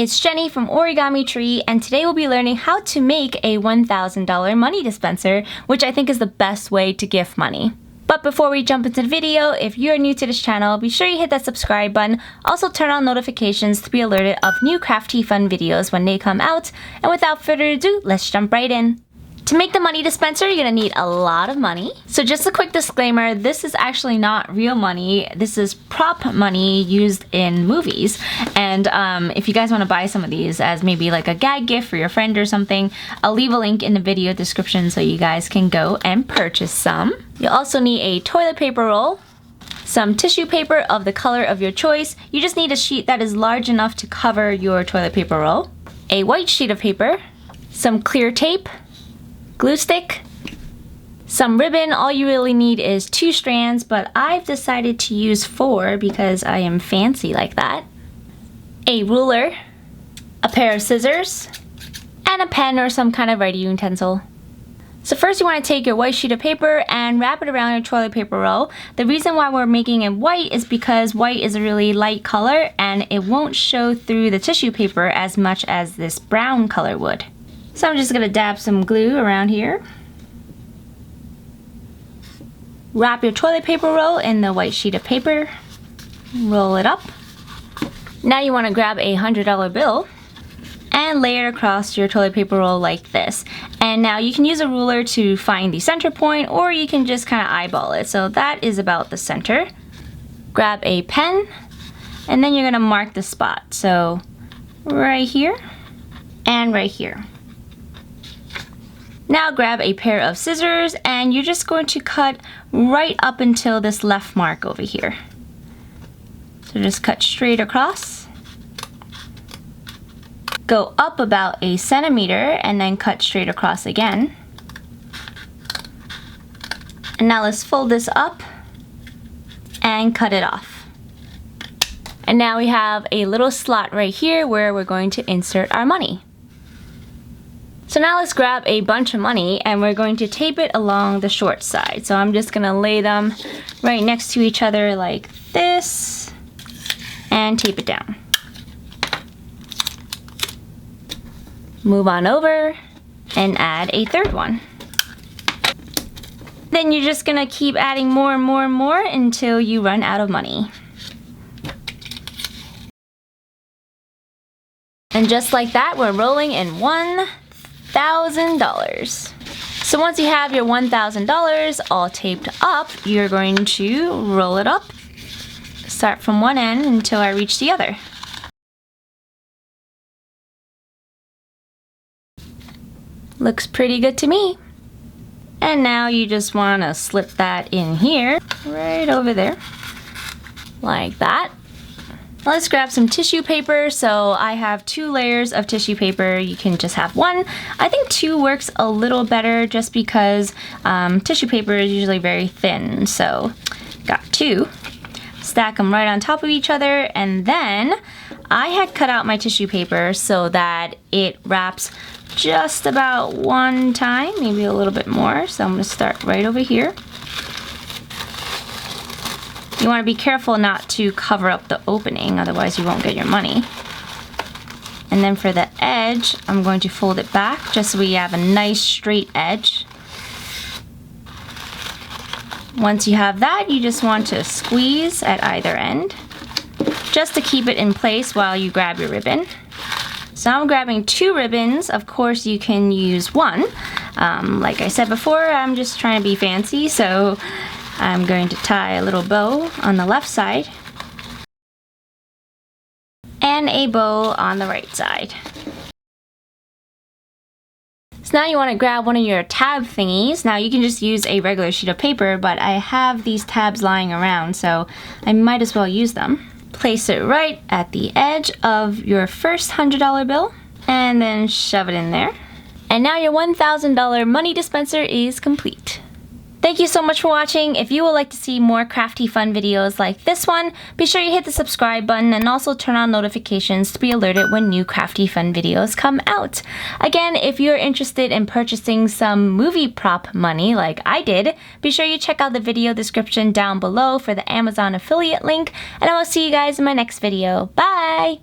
it's Jenny from Origami Tree, and today we'll be learning how to make a $1,000 money dispenser, which I think is the best way to gift money. But before we jump into the video, if you're new to this channel, be sure you hit that subscribe button. Also turn on notifications to be alerted of new crafty fun videos when they come out. And without further ado, let's jump right in. To make the money dispenser, you're gonna need a lot of money. So just a quick disclaimer, this is actually not real money. This is prop money used in movies. And if you guys wanna buy some of these as maybe like a gag gift for your friend or something, I'll leave a link in the video description so you guys can go and purchase some. You'll also need a toilet paper roll, some tissue paper of the color of your choice. You just need a sheet that is large enough to cover your toilet paper roll, a white sheet of paper, some clear tape, glue stick, some ribbon. All you really need is 2 strands, but I've decided to use 4 because I am fancy like that. A ruler, a pair of scissors, and a pen or some kind of writing utensil. So first you want to take your white sheet of paper and wrap it around your toilet paper roll. The reason why we're making it white is because white is a really light color and it won't show through the tissue paper as much as this brown color would. So I'm just gonna dab some glue around here. Wrap your toilet paper roll in the white sheet of paper. Roll it up. Now you wanna grab a $100 bill and lay it across your toilet paper roll like this. And now you can use a ruler to find the center point, or you can just kinda eyeball it. So that is about the center. Grab a pen, and then you're gonna mark the spot. So right here and right here. Now grab a pair of scissors and you're just going to cut right up until this left mark over here. So just cut straight across. Go up about 1 centimeter and then cut straight across again. And now let's fold this up and cut it off. And now we have a little slot right here where we're going to insert our money. So now let's grab a bunch of money and we're going to tape it along the short side. So I'm just gonna lay them right next to each other like this and tape it down. Move on over and add a third one. Then you're just gonna keep adding more and more and more until you run out of money. And just like that, we're rolling in $1,000. So once you have your $1,000 all taped up, you're going to roll it up. Start from one end until I reach the other. Looks pretty good to me. And now you just want to slip that in here, right over there, like that. Let's grab some tissue paper. So I have 2 layers of tissue paper. You can just have 1. I think 2 works a little better just because tissue paper is usually very thin. So got 2. Stack them right on top of each other, and then I had cut out my tissue paper so that it wraps just about 1 time, maybe a little bit more. So I'm gonna start right over here. You want to be careful not to cover up the opening, otherwise you won't get your money. And then for the edge, I'm going to fold it back just so we have a nice straight edge. Once you have that, you just want to squeeze at either end just to keep it in place while you grab your ribbon. So I'm grabbing 2 ribbons. Of course you can use 1. Like I said before, I'm just trying to be fancy, so I'm going to tie a little bow on the left side and a bow on the right side. So now you want to grab one of your tab thingies. Now you can just use a regular sheet of paper, but I have these tabs lying around, so I might as well use them. Place it right at the edge of your first $100 bill and then shove it in there. And now your $1,000 money dispenser is complete. Thank you so much for watching. If you would like to see more crafty fun videos like this one, be sure you hit the subscribe button and also turn on notifications to be alerted when new crafty fun videos come out. Again, if you're interested in purchasing some movie prop money like I did, be sure you check out the video description down below for the Amazon affiliate link, and I will see you guys in my next video. Bye!